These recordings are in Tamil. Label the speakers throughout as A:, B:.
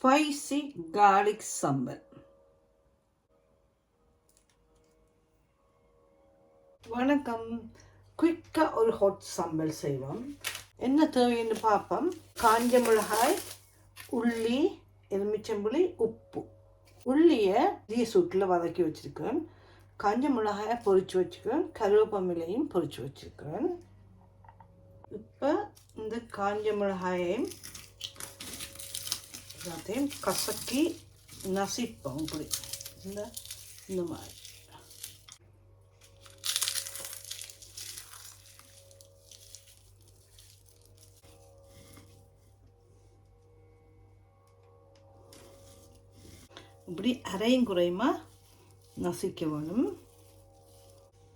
A: Spicy garlic sambal. வணக்கம். குயிக்காக ஒரு ஹாட் சம்பல் செய்வோம். என்ன தேவைன்னு பார்ப்போம். காஞ்ச மிளகாய், உள்ளி, எலுமிச்சம்புளி, உப்பு. உள்ளியை சூட்டில் வதக்கி வச்சுருக்கேன். காஞ்ச மிளகாயை பொரித்து வச்சுக்கிறேன். கருவேப்பமிலையும் பொரித்து வச்சுருக்கிறேன். இப்போ இந்த காஞ்ச மிளகாயையும் எல்லாத்தையும் கசக்கி நசிப்போம். இப்படி இந்த மாதிரி இப்படி அரையும் குறையுமா நசிக்க வேணும்.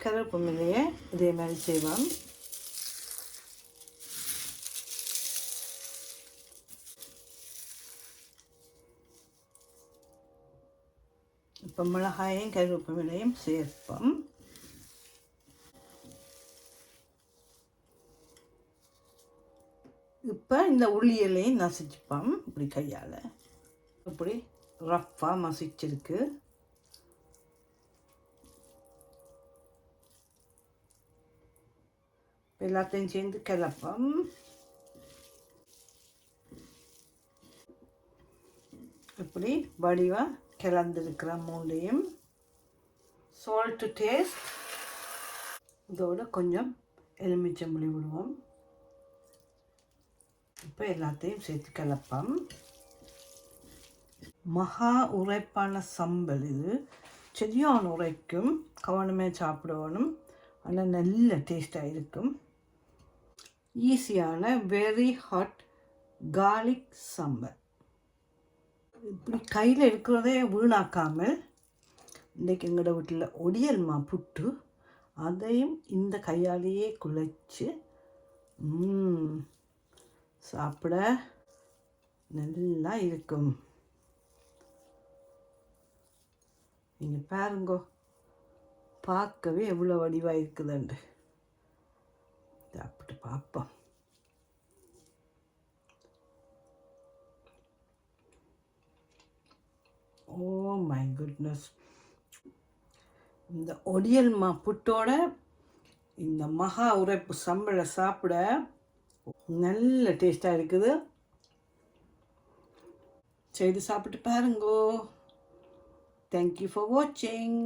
A: கருவேப்பிலையை இதே மாதிரி செய்வோம். இப்போ மிளகாயும் கருவேப்பிலையும் சேர்ப்போம். இப்போ இந்த உள்ளியலையும் நசிச்சுப்போம். இப்படி கையால் இப்படி ரஃப்பாக மசிச்சிருக்கு. எல்லாத்தையும் சேர்ந்து கிளப்போம். இப்படி வடிவாக கிளந்திருக்கிற மூண்டையும் சால்ட் டேஸ்ட். இதோட கொஞ்சம் எலுமிச்சம்புளி விடுவோம். இப்போ எல்லாத்தையும் சேர்த்து கிளப்போம். மகா உரைப்பான சம்பல் இது. சரியான உரைக்கும், கவனமே சாப்பிடணும். ஆனால் நல்ல டேஸ்டாக இருக்கும். ஈஸியான வெரி ஹாட் garlic சம்பல். இப்படி கையில் இருக்கிறதே வீணாக்காமல் இன்றைக்கி எங்களோட வீட்டில் ஒடியல்மா புட்டு, அதையும் இந்த கையாலேயே குழைச்சி சாப்பிட நல்லா இருக்கும். நீங்கள் பாருங்கோ, பார்க்கவே எவ்வளோ வடிவாக இருக்குதுண்டு. சாப்பிட்டு பார்ப்போம். Oh my goodness. இந்த ஒடியல் புட்டோட இந்த மகா உரைப்பு சம்பளை சாப்பிட நல்ல டேஸ்டாக இருக்குது. செய்து சாப்பிட்டு பாருங்கோ. தேங்க்யூ ஃபார் வாட்சிங்.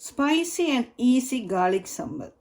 A: Spicy and easy garlic sambal.